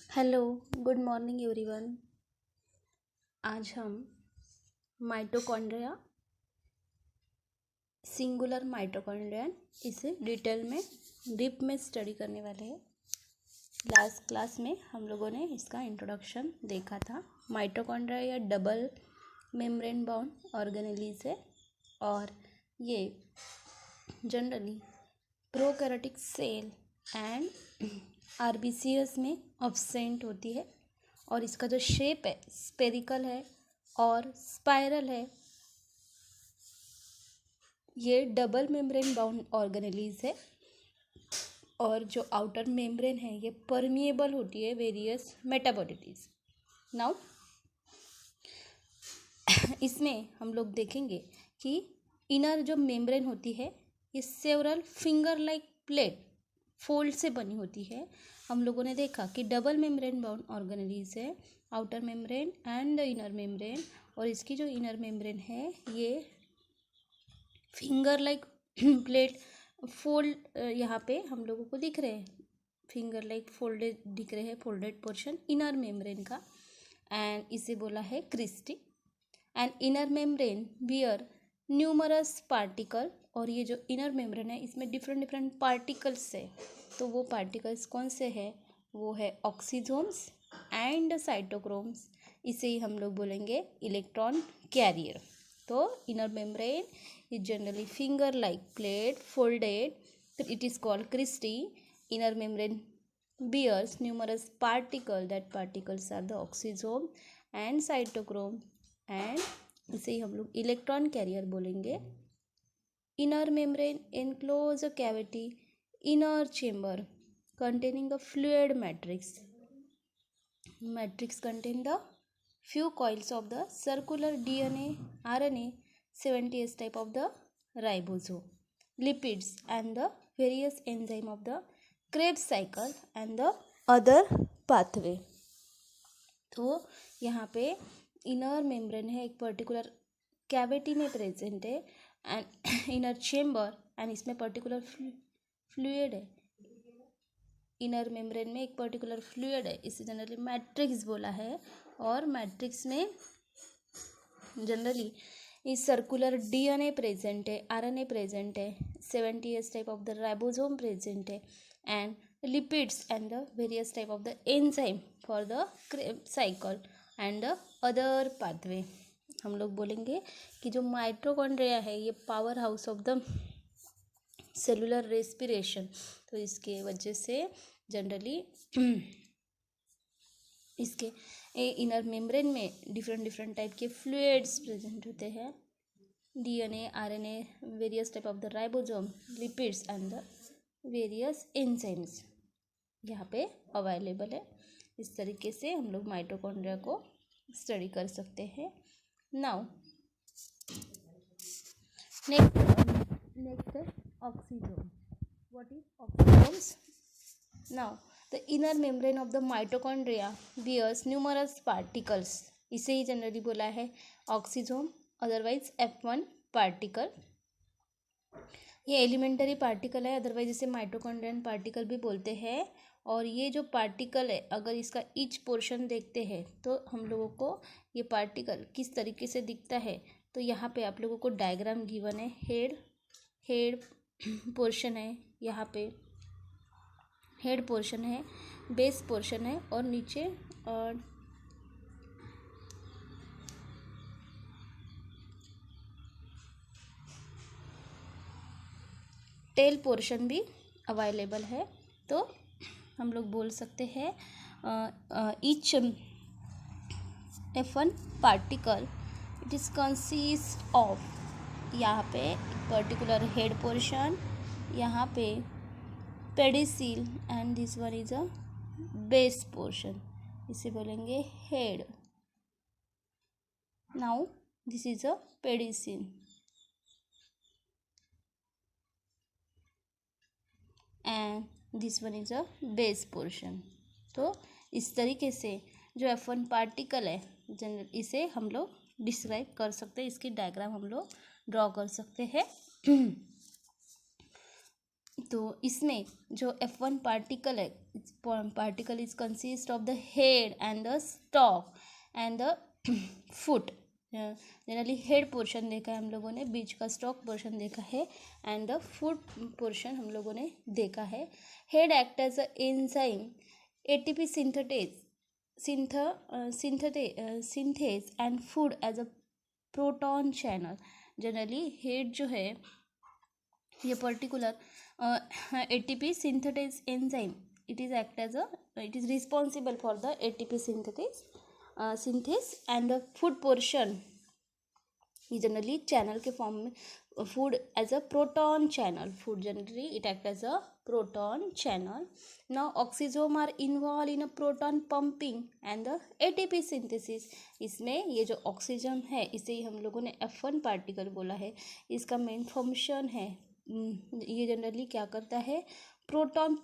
Hello, good morning everyone. आज हम mitochondria, singular mitochondrion, इसे डिटेल में डीप में स्टडी करने वाले हैं। लास्ट क्लास में हम लोगों ने इसका इंट्रोडक्शन देखा था। माइटोकॉन्ड्रिया या डबल मेम्ब्रेन बाउंड ऑर्गेनेलीज है और ये generally prokaryotic cell and RBCs में ऑब्सेंट होती है और इसका जो शेप है स्पेरिकल है और स्पाइरल है। ये डबल मेम्ब्रेन बाउंड ऑर्गेनेलीज है और जो आउटर मेम्ब्रेन है ये परमिएबल होती है वेरियस मेटाबॉलिटीज। नाउ इसमें हम लोग देखेंगे कि इनर जो मेम्ब्रेन होती है ये several finger like plate fold से बनी होती है। हम लोगों ने देखा कि डबल मेम्ब्रेन बाउंड ऑर्गेनेलीज है, outer membrane and the inner membrane, और इसकी जो इनर मेम्ब्रेन है ये फिंगर लाइक प्लेट फोल्ड यहाँ पे हम लोगों को दिख रहे हैं, फिंगर लाइक फोल्डेड दिख रहे हैं, फोल्डेड पोर्शन इनर मेम्ब्रेन का, एंड इसे बोला है cristae. And inner membrane bear numerous particle, और ये जो इनर मेम्ब्रेन है इसमें डिफरेंट डिफरेंट पार्टिकल्स है। तो वो पार्टिकल्स कौन से हैं? वो है ऑक्सीजोम्स एंड साइटोक्रोम्स। इसे ही हम लोग बोलेंगे इलेक्ट्रॉन कैरियर। तो inner membrane is generally finger like plate folded, it is called cristae. Inner membrane bears numerous particles, that particles are the oxysome and cytochrome, and इसे हम लोग इलेक्ट्रॉन कैरियर बोलेंगे। Inner membrane enclose a cavity, inner chamber containing a fluid matrix. Matrix contain the few coils of the circular DNA, RNA, 70S type of the ribosome, lipids and the various enzyme of the Krebs cycle and the other pathway. तो यहाँ पे inner membrane है, एक particular cavity में present है and inner chamber, and इसमें particular fluid है। Inner membrane में एक पर्टिकुलर फ्लूइड है, इसे जनरली मैट्रिक्स बोला है। और मैट्रिक्स में जनरली इस सर्कुलर डीएनए प्रेजेंट है, आरएनए प्रेजेंट है, 70S type of the ribosome present है, and lipids and the various type of the enzyme for the cycle and the other pathway. हम लोग बोलेंगे कि जो माइटोकॉन्ड्रिया है ये powerhouse of the cellular respiration. तो इसके वजह से जनरली इसके इनर मेम्ब्रेन में डिफरेंट डिफरेंट टाइप के फ्लूइड्स प्रेजेंट होते हैं, DNA, RNA, various type of the ribosome, lipids and the various enzymes यहाँ पे अवेलेबल है। इस तरीके से हम लोग माइटोकॉन्ड्रिया को स्टडी कर सकते हैं। नाउ नेक्स्ट है oxysome. What is oxysomes? Now the inner membrane of the mitochondria bears numerous particles. इसे ही जनरली बोला है ऑक्सीजोम, अदरवाइज F1 पार्टिकल। ये एलिमेंटरी पार्टिकल है, अदरवाइज इसे माइटोकॉन्ड्रियन पार्टिकल भी बोलते हैं। और ये जो पार्टिकल है अगर इसका ईच पोर्शन देखते हैं तो हम लोगों को ये पार्टिकल किस तरीके से दिखता है, तो यहाँ पे आप लोगों को डायग्राम गिवन है। हेड पोर्शन है, यहाँ पे हेड पोर्शन है, बेस पोर्शन है, और नीचे टेल पोर्शन भी अवेलेबल है। तो हम लोग बोल सकते हैं each F1 particle it is consist of, यहाँ पे पर्टिकुलर हेड पोर्शन, यहाँ पे pedicel, and this one is a base portion, इसे बोलेंगे head. Now this is a pedicel and this one is a base portion. तो इस तरीके से जो F1 पार्टिकल है जनरल इसे हम लोग डिस्क्राइब कर सकते हैं, इसकी डायग्राम हम लोग ड्रॉ कर सकते हैं। तो इसमें जो F1 पार्टिकल है, particle is consist of the head and the stock and the foot. Generally head portion देखा है हम लोगों ने, बीच का स्टॉक पोर्शन देखा है एंड द फुट पोर्शन हम लोगों ने देखा है। Head act as a enzyme ATP synthase and food as a proton channel. Generally head जो है ये particular ATP synthase enzyme, it is responsible for the ATP synthase and the food portion ये generally channel के form में food as a proton channel, food generally it act as a proton channel. Now oxysome are involve in a proton pumping and the ATP synthesis. इसमें ये जो oxygen है इसे ही हम लोगों ने F1 पार्टिकल बोला है। इसका मेन फंक्शन है ये जनरली क्या करता है, प्रोटॉन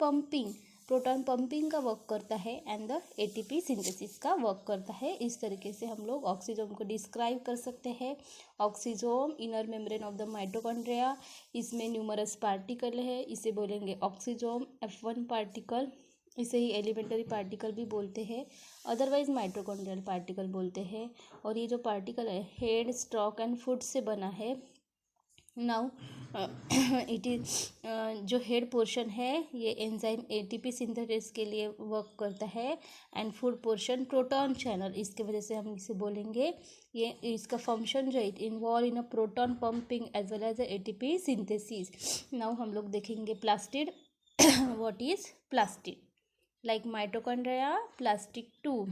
पंपिंग का वर्क करता है एंड द ATP सिंथेसिस का वर्क करता है। इस तरीके से हम लोग ऑक्सीजोम को डिस्क्राइब कर सकते हैं। Oxysome inner membrane of the mitochondria, इसमें न्यूमरस पार्टिकल है, इसे बोलेंगे ऑक्सीजोम F1 पार्टिकल। इसे ही एलिमेंटरी पार्टिकल भी बोलते हैं, अदरवाइज माइटोकॉन्ड्रियल पार्टिकल बोलते हैं। और ये जो पार्टिकल है हेड स्टॉक एंड फुट से बना है। नाउ इट इज जो हेड पोर्शन है ये एंजाइम ATP सिंथेसिस के लिए वर्क करता है and food portion proton channel, इसके वजह से हम इसे बोलेंगे ये इसका फंक्शन जो है it involve in a proton pumping as well as ATP synthesis. Now हम लोग देखेंगे plastid. What is plastid? Like mitochondria, plastid 2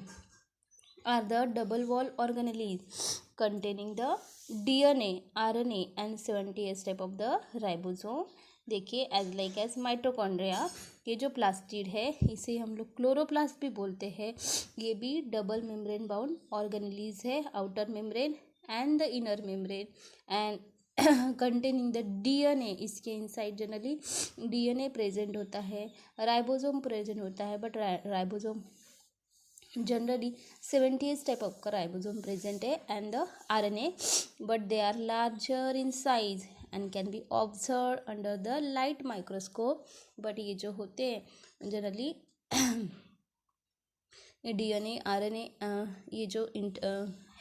are the double wall organelles containing the DNA, RNA and 70S type of the ribosome। देखिए as like as mitochondria, ये जो plastid है इसे हम लोग क्लोरोप्लास्ट भी बोलते हैं। ये भी डबल मेम्ब्रेन बाउंड ऑर्गेनेलीज है, outer membrane and the inner membrane and containing the DNA। इसके इनसाइड जनरली DNA प्रेजेंट होता है, राइबोसोम प्रेजेंट होता है, but ribosome generally 70s type of का राइबोसोम प्रेजेंट है and the RNA, but they are larger in size and can be observe under the light microscope. But ये जो होते हैं जनरली DNA RNA ये जो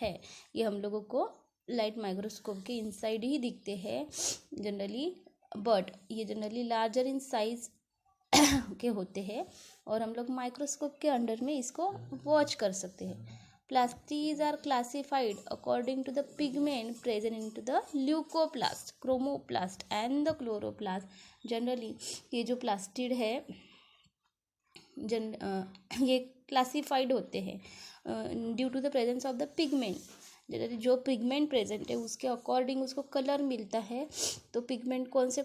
है ये हम लोगों को लाइट माइक्रोस्कोप के इनसाइड ही दिखते हैं जनरली, बट ये जनरली लार्जर इन साइज के होते हैं और हम लोग माइक्रोस्कोप के अंडर में इसको वॉच कर सकते हैं। Plastids are classified according to the pigment present in to the leucoplast, chromoplast and the chloroplast. Generally ये जो प्लास्टिड है ये क्लासिफाइड होते हैं due to the presence of the pigment. Generally जो पिगमेंट प्रेजेंट है उसके अकॉर्डिंग उसको कलर मिलता है। तो पिगमेंट कौन से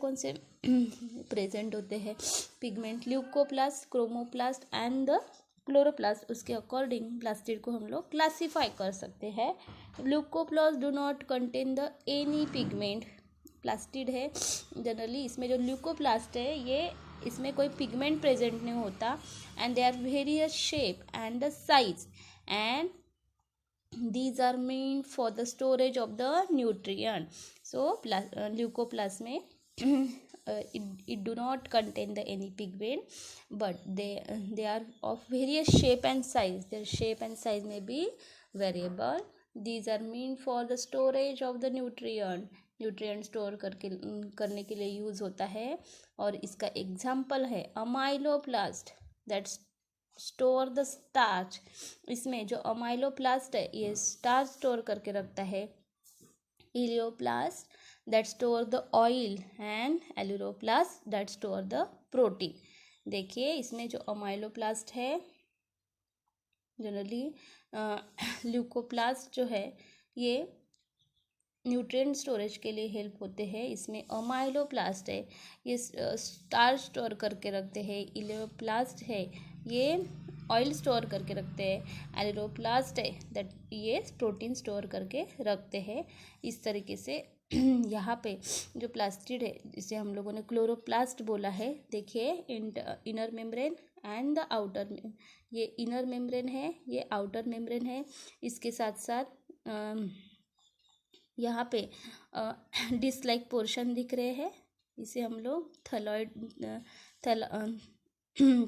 प्रेजेंट होते हैं, pigment leucoplast, chromoplast and the chloroplast, उसके अकॉर्डिंग प्लास्टिड को हम लोग क्लासीफाई कर सकते हैं। Leucoplast do not contain the any pigment. Plastid है जनरली इसमें जो ल्यूकोप्लास्ट है ये इसमें कोई पिगमेंट प्रेजेंट नहीं होता and they are various shape and the size and these are meant for the storage of the nutrient। so leucoplast में it do not contain the any pigment but they are of various shape and size, their shape and size may be variable। these are meant for the storage of the nutrient store करने के लिए use होता है। और इसका example है amyloplast that's store the starch. इसमें जो अमाइलोप्लास्ट है ये स्टार्च स्टोर करके रखता है। Elaioplast that store the oil and aleuroplast that store the protein. देखिए इसमें जो अमाइलोप्लास्ट है जनरली ल्यूकोप्लास्ट जो है ये न्यूट्रिएंट स्टोरेज के लिए हेल्प होते हैं। इसमें अमाइलोप्लास्ट है ये स्टार्च स्टोर करके रखते हैं, इलियोप्लास्ट है ये ऑयल स्टोर करके रखते हैं, एलुरोप्लास्ट है दैट ये प्रोटीन स्टोर करके रखते हैं। इस तरीके से यहाँ पे जो प्लास्टिड है जिसे हम लोगों ने क्लोरोप्लास्ट बोला है, देखिए inner membrane and the outer, ये इनर मेम्ब्रेन है ये आउटर मेम्ब्रेन है। इसके साथ साथ यहाँ पे डिस्क लाइक पोर्शन दिख रहे हैं इसे हम लोग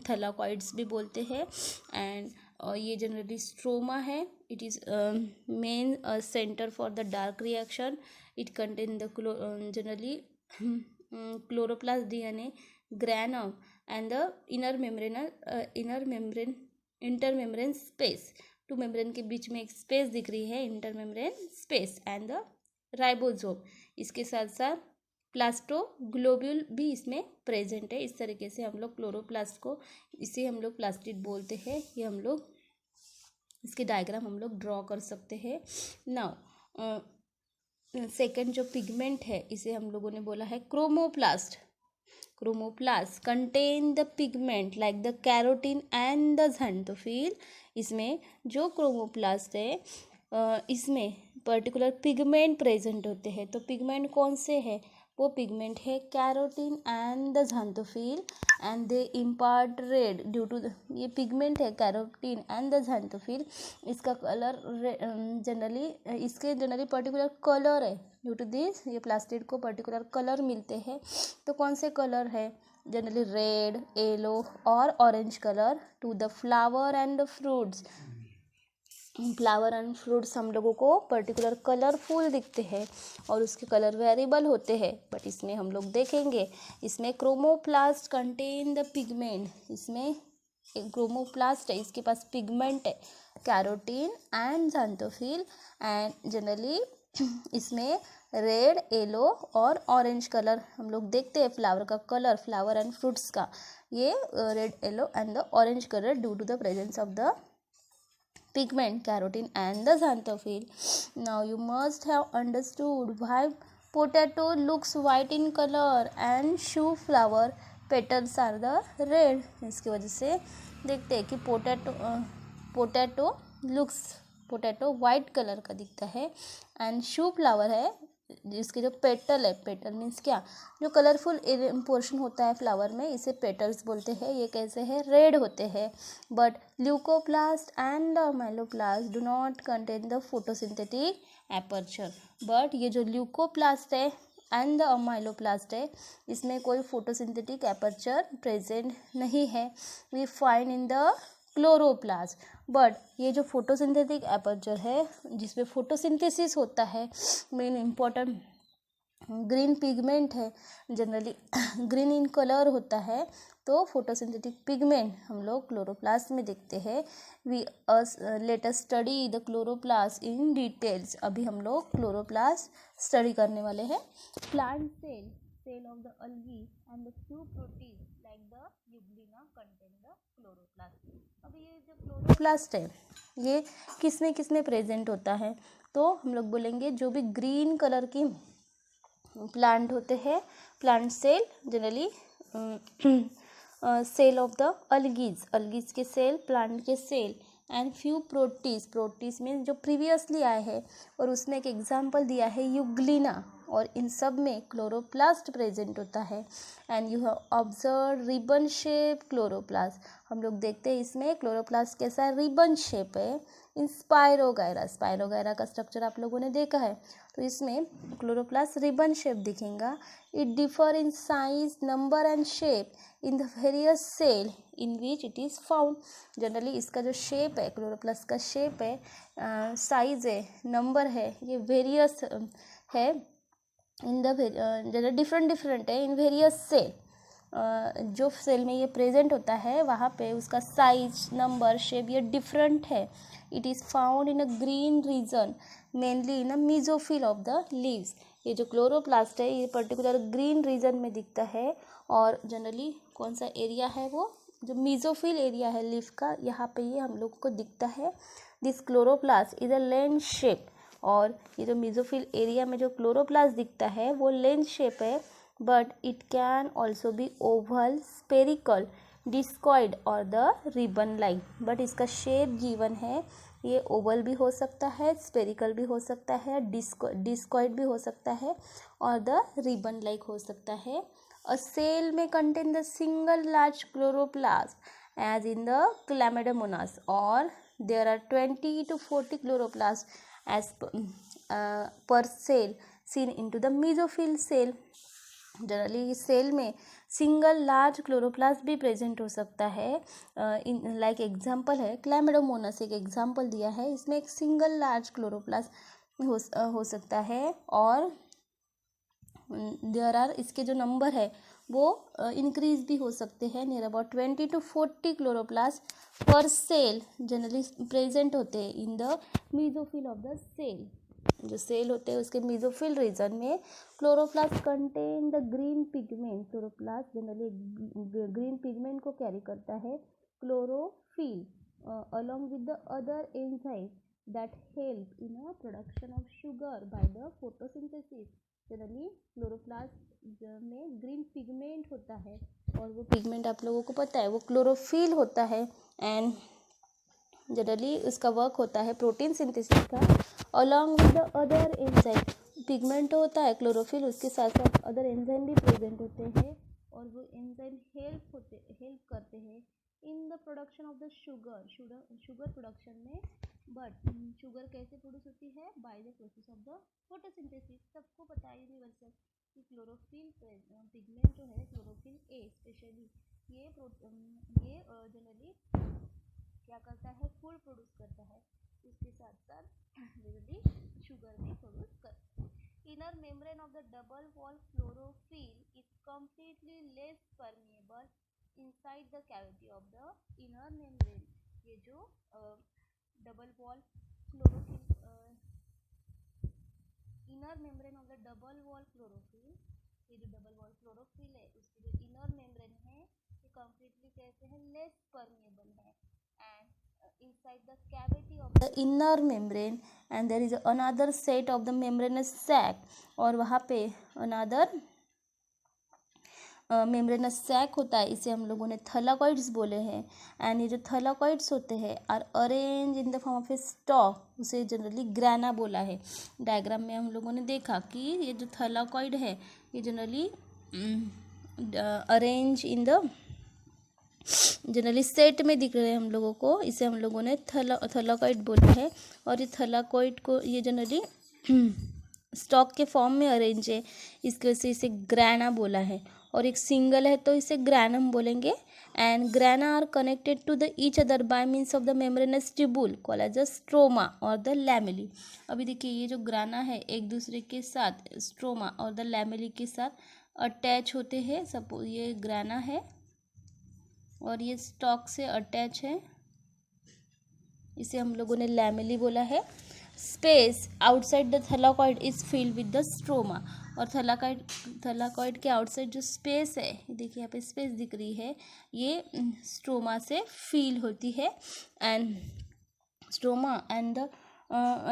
थैलाकॉइड्स भी बोलते हैं। एंड ये जनरली स्ट्रोमा है। It is main centre for the dark reaction. It contain the generally chloroplast DNA granum and the intermembrane space. Two membrane के बीच में एक स्पेस दिख रही है, intermembrane space and the ribosome. इसके साथ साथ प्लास्टोग्लोब्यूल भी इसमें प्रेजेंट है। इस तरीके से हम लोग क्लोरोप्लास्ट को, इसे हम लोग प्लास्टिड बोलते हैं। ये हम लोग इसके डायग्राम हम लोग ड्रॉ कर सकते हैं। नाउ सेकंड जो पिगमेंट है, इसे हम लोगों ने बोला है chromoplast. Chromoplast contain the pigment like the carotene and the xanthophyll. इसमें जो क्रोमोप्लास्ट है इसमें पर्टिकुलर पिगमेंट प्रेजेंट होते हैं। तो पिगमेंट कौन से है? वो पिगमेंट है carotene and the xanthophyll and they impart red due to the, ये पिगमेंट है कैरोटीन एंड द ज़ैंथोफिल। इसका कलर जनरली, इसके जनरली पर्टिकुलर कलर है। ड्यू टू दिस ये प्लास्टिड को पर्टिकुलर कलर मिलते हैं। तो कौन से कलर है? जनरली रेड, येलो और orange colour to the flower and the fruits. Flower and fruits हम लोगों को पर्टिकुलर कलरफुल दिखते हैं और उसके कलर वेरिएबल होते हैं। बट इसमें हम लोग देखेंगे, इसमें क्रोमोप्लास्ट कंटेन द पिगमेंट। इसमें एक क्रोमोप्लास्ट है, इसके पास पिगमेंट है carotene and xanthophyll and generally इसमें रेड, येलो और ऑरेंज कलर हम लोग देखते हैं। फ्लावर का कलर, फ्लावर एंड फ्रूट्स का ये red, yellow and the orange colour due to the presence of the pigment carotene and the xanthophyll. Now you must have understood why potato looks white in color and shoe flower petals are the red. इसकी वजह से देखते हैं कि potato white colour का दिखता है and shoe flower है जिसके जो पेटल है, पेटल मीन्स क्या, जो कलरफुल पोर्शन होता है फ्लावर में, इसे पेटल्स बोलते हैं। ये कैसे है? रेड होते हैं। But leucoplast and amyloplast do not contain the photosynthetic aperture. But ये जो ल्यूकोप्लास्ट है एंड द माइलोप्लास्ट है, इसमें कोई फोटोसिंथेटिक एपर्चर प्रेजेंट नहीं है। We find in the chloroplast. But ये जो फोटोसिंथेटिक एपर्चर है जिसमें फोटोसिंथेसिस होता है, मेन इम्पोर्टेंट ग्रीन पिगमेंट है, जनरली ग्रीन इन कलर होता है। तो फोटोसिंथेटिक पिगमेंट हम लोग क्लोरोप्लास्ट में देखते हैं। We let us study the chloroplast in details. अभी हम लोग क्लोरोप्लास्ट स्टडी करने वाले हैं। Plant cell of the algae and the few proteins like the euglena contain the chloroplast. अब ये जो क्लोरोप्लास्ट है ये किसमें प्रेजेंट होता है? तो हम लोग बोलेंगे जो भी ग्रीन कलर की प्लांट होते हैं, plant cell generally cell of the algae के सेल, प्लांट के सेल एंड फ्यू प्रोटीज में जो प्रीवियसली आए हैं और उसमें एक एग्जांपल दिया है यूग्लिना, और इन सब में क्लोरोप्लास्ट प्रेजेंट होता है। And you have observe ribbon shape chloroplast. हम लोग देखते हैं इसमें क्लोरोप्लास्ट कैसा है, रिबन शेप है। इन स्पायरोगायरा का स्ट्रक्चर आप लोगों ने देखा है, तो इसमें क्लोरोप्लास्ट रिबन शेप दिखेगा। It differ in size, number and shape in the various cell in which it is found. Generally इसका जो शेप है, क्लोरोप्लास्ट का शेप है, साइज है, नंबर है, ये वेरियस है इन द जनरल डिफरेंट है इन वेरियस सेल। जो सेल में ये प्रेजेंट होता है वहाँ पे उसका साइज, नंबर, शेप ये डिफरेंट है। It is found in a green region mainly in a mesophyll of the leaves. ये जो क्लोरोप्लास्ट है ये पर्टिकुलर ग्रीन रीजन में दिखता है और जनरली कौन सा एरिया है, वो जो मीजोफिल एरिया है लीफ का, यहाँ पे ये हम लोग को दिखता है। This chloroplast is a lens shape, और ये जो मीजोफिल एरिया में जो क्लोरोप्लास्ट दिखता है वो लेंस शेप है। But it can also be oval, spherical, discoid और द रिबन लाइक। बट इसका शेप गिवन है, ये ओवल भी हो सकता है, स्पेरिकल भी हो सकता है, डिस्कॉइड भी हो सकता है और द रिबन लाइक हो सकता है। अ सेल में contain the single large chloroplast as in the Chlamydomonas, और there are 20 to 40 chloroplasts as per cell seen into the mesophyll cell. Generally cell में सिंगल लार्ज क्लोरोप्लास्ट भी present हो सकता है। इन लाइक एग्जांपल है क्लैमिडोमोनास, एक example दिया है, इसमें एक सिंगल लार्ज क्लोरोप्लास्ट हो सकता है। और देयर आर, इसके जो नंबर है वो इंक्रीज भी हो सकते हैं। नियर अबाउट 20 to 40 क्लोरोप्लास्ट पर सेल जनरली प्रेजेंट होते हैं in the mesophyll of the cell. जो सेल होते हैं उसके मीजोफिल रीजन में chloroplast contain the green pigment. Chloroplast generally green pigment को कैरी करता है chlorophyll along with the other enzymes that help in a production of sugar by the photosynthesis। Generally chloroplast में green pigment होता है और वो pigment आप लोगों को पता है वो क्लोरोफिल होता है। एंड जनरली उसका वर्क होता है प्रोटीन सिंथेसिस का along with the other enzyme. Pigment होता है क्लोरोफिल, उसके साथ साथ अदर एंजाइम भी प्रेजेंट होते हैं और वो एंजाइम हेल्प करते हैं in the production of the sugar production में। बट शुगर कैसे प्रोड्यूस होती है? By the process of the photosynthesis. सबको पता है यूनिवर्सल कि क्लोरोफिल पिगमेंट जो है क्लोरोफिल ए स्पेशली ये जनरली क्या करता है? फूड प्रोड्यूस करता है, उसके साथ साथ जनरली शुगर भी प्रोड्यूस करता है। Inner membrane of the double wall chlorophyll is completely less permeable inside the cavity of the inner membrane. ये जो double wall chlorophyll inner membrane of the double wall chlorophyll, ये जो double wall chlorophyll है उसकी जो inner membrane है ये completely कैसे है? लेस परमिएबल है। And inside the cavity of the inner membrane and there is another set of the membranous sac, और वहाँ पे another मेम्ब्रेनस सैक होता है, इसे हम लोगों ने थैलाकॉइड्स बोले हैं। एंड ये जो थैलाकॉइड्स होते हैं are arrange in the form of a stack, उसे जनरली ग्रैना बोला है। डायग्राम में हम लोगों ने देखा कि ये जो थैलाकॉइड है ये generally arrange in the generally set में दिख रहे हैं हम लोगों को, इसे हम लोगों ने थैलाकॉइड बोला है। और ये थैलाकॉइड को ये जनरली स्टॉक के फॉर्म में अरेंज है, इसकी वजह से इसे ग्रैना बोला है। और एक सिंगल है तो इसे ग्रैनम बोलेंगे। And grana are connected to the each other by means of the membranous tubule called as the stroma और द लैमेली। अभी देखिए ये जो ग्राना है एक दूसरे के साथ स्ट्रोमा और द लैमेली के साथ अटैच होते हैं। सपोज ये ग्राना है और ये स्टॉक से अटैच है, इसे हम लोगों ने लैमेली बोला है। Space outside the thylakoid is filled with the stroma, और थैलाकॉइड के आउटसाइड जो स्पेस है, देखिए यहाँ पे स्पेस दिख रही है, ये स्ट्रोमा से फील होती है। And stroma and the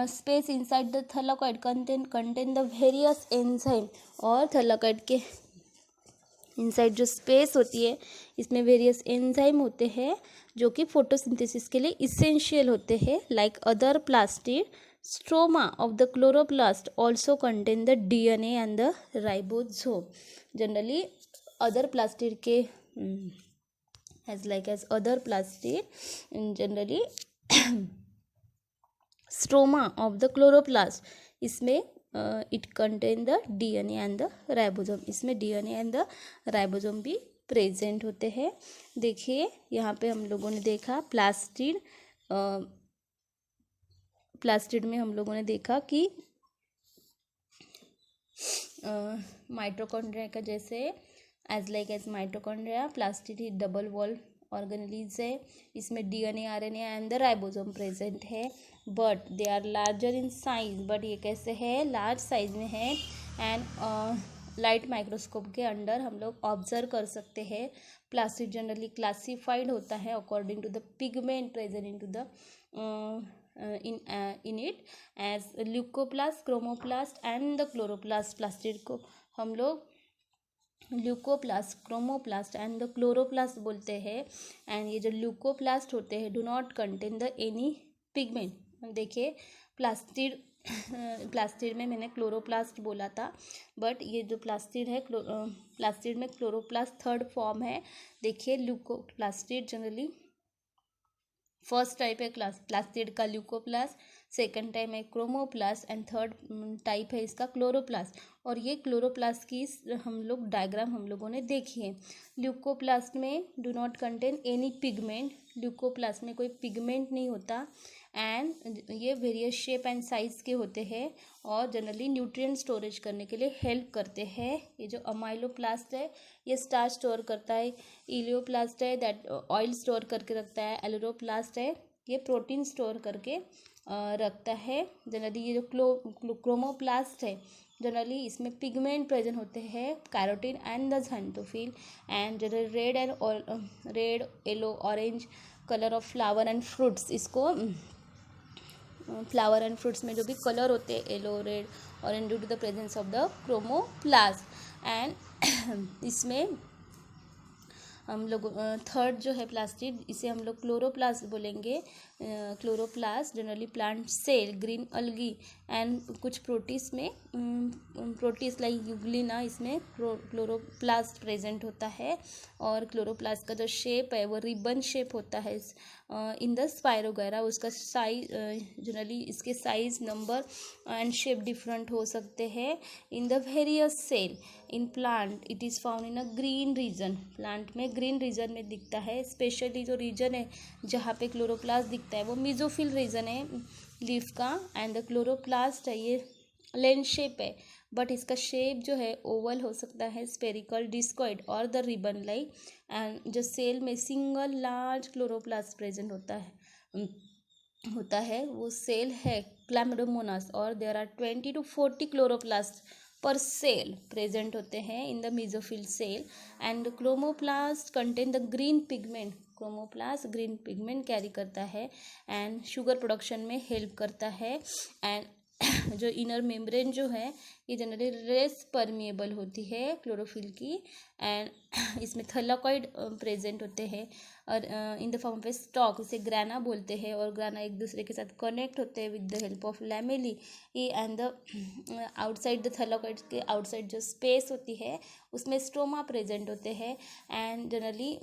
space inside the thylakoid contain the various enzyme, और थैलाकॉइड के इनसाइड जो स्पेस होती है इसमें वेरियस एंजाइम होते हैं जो कि फोटोसिंथेसिस के लिए इसेंशियल होते हैं। Like other plastid, stroma of the chloroplast also contain the DNA and the ribosome. Generally other plastid के as other plastid generally stroma of the chloroplast, इसमें it contain the DNA and the ribosome, इसमें DNA and the ribosome भी present होते हैं। देखिए यहाँ पे हम लोगों ने देखा प्लास्टिड में हम लोगों ने देखा कि माइटोकॉन्ड्रिया का जैसे एज माइटोकॉन्ड्रिया प्लास्टिड ही डबल वॉल ऑर्गेनेलिज है, इसमें DNA RNA and the ribosome present है। But they are larger in size, but ये कैसे है? लार्ज साइज में है। एंड लाइट माइक्रोस्कोप के अंडर हम लोग ऑब्जर्व कर सकते हैं। प्लास्टिड जनरली क्लासिफाइड होता है according to the pigment present in to the in it as leucoplast, chromoplast and the chloroplast. Plastid को हम लोग leucoplast, chromoplast and the chloroplast बोलते हैं। एंड ये जो ल्यूकोप्लास्ट होते हैं do not contain the any pigment. देखिए प्लास्टिड में मैंने क्लोरोप्लास्ट बोला था, बट ये जो प्लास्टिड है प्लास्टिड में क्लोरोप्लास्ट थर्ड फॉर्म है। देखिए ल्यूकोप्लास्टिड जनरली फर्स्ट टाइप है प्लास्टिड का ल्यूकोप्लास्ट, सेकंड टाइप है क्रोमोप्लास्ट एंड थर्ड टाइप है इसका क्लोरोप्लास्ट। और ये क्लोरोप्लास्ट की हम लोग डायग्राम हम लोगों ने देखी है। ल्यूकोप्लास्ट में do not contain any pigment, leucoplast में कोई पिगमेंट नहीं होता एंड ये वेरियस शेप एंड साइज के होते हैं और जनरली न्यूट्रिएंट स्टोरेज करने के लिए हेल्प करते हैं। ये जो अमाइलोप्लास्ट है ये स्टार्च स्टोर करता है, इलियोप्लास्ट है दैट ऑयल स्टोर करके रखता है, एलोरोप्लास्ट है ये प्रोटीन स्टोर करके रखता है। जनरली ये जो क्रोमोप्लास्ट है जनरली इसमें पिगमेंट प्रेजेंट होते हैं, carotene and the xanthophyll and generally red yellow orange colour of flower and fruits. इसको फ्लावर एंड फ्रूट्स में जो भी कलर होते हैं yellow red orange due to the presence of the chromoplast and इसमें हम लोग थर्ड जो है प्लास्टिड इसे हम लोग क्लोरोप्लास्ट बोलेंगे। Chloroplast generally plant cell green algae and कुछ प्रोटिस में प्रोटिस लाइक यूग्लिना इसमें क्लोरोप्लास्ट प्रेजेंट होता है। और क्लोरोप्लास्ट का जो शेप है वो रिबन शेप होता है इन द स्पाइरोगैरा। उसका साइज जनरली इसके size number and shape different हो सकते हैं। In the various cell in plant it is found in a green region, plant में ग्रीन रीजन में दिखता है। स्पेशली जो रीजन है जहाँ पे क्लोरोप्लास्ट दिखता है वो मेसोफिल रीजन है लीफ का एंड द क्लोरोप्लास्ट है ये लेंस शेप है बट इसका शेप जो है ओवल हो सकता है, स्पेरिकल, डिस्कॉइड और द रिबन लाइक। एंड जो सेल में सिंगल लार्ज क्लोरोप्लास्ट प्रेजेंट होता है वो सेल है क्लैमिडोमोनास और देयर आर 20 to 40 क्लोरोप्लास्ट पर सेल प्रेजेंट होते हैं in the mesophyll cell. And chromoplast contain the green pigment, chromoplast green pigment carry करता है एंड शुगर प्रोडक्शन में हेल्प करता है। एंड जो इनर मेम्ब्रेन जो है ये जनरली रेस परमिएबल होती है क्लोरोफिल की एंड इसमें थैलाकॉइड प्रेजेंट होते हैं और इन the form of a stock, इसे ग्राना बोलते हैं और ग्राना एक दूसरे के साथ कनेक्ट होते हैं with the help of lamellae and the outside the thylakoid के आउटसाइड जो स्पेस होती है उसमें स्ट्रोमा प्रेजेंट होते हैं एंड जनरली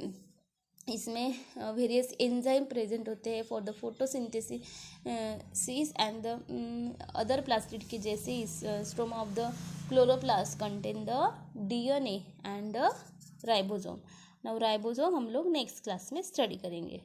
इसमें वेरियस एंजाइम प्रेजेंट होते हैं for the photosynthesis and the other plastid के जैसे इस stroma of the chloroplast contain the DNA and the ribosome. Now ribosome हम लोग नेक्स्ट क्लास में स्टडी करेंगे।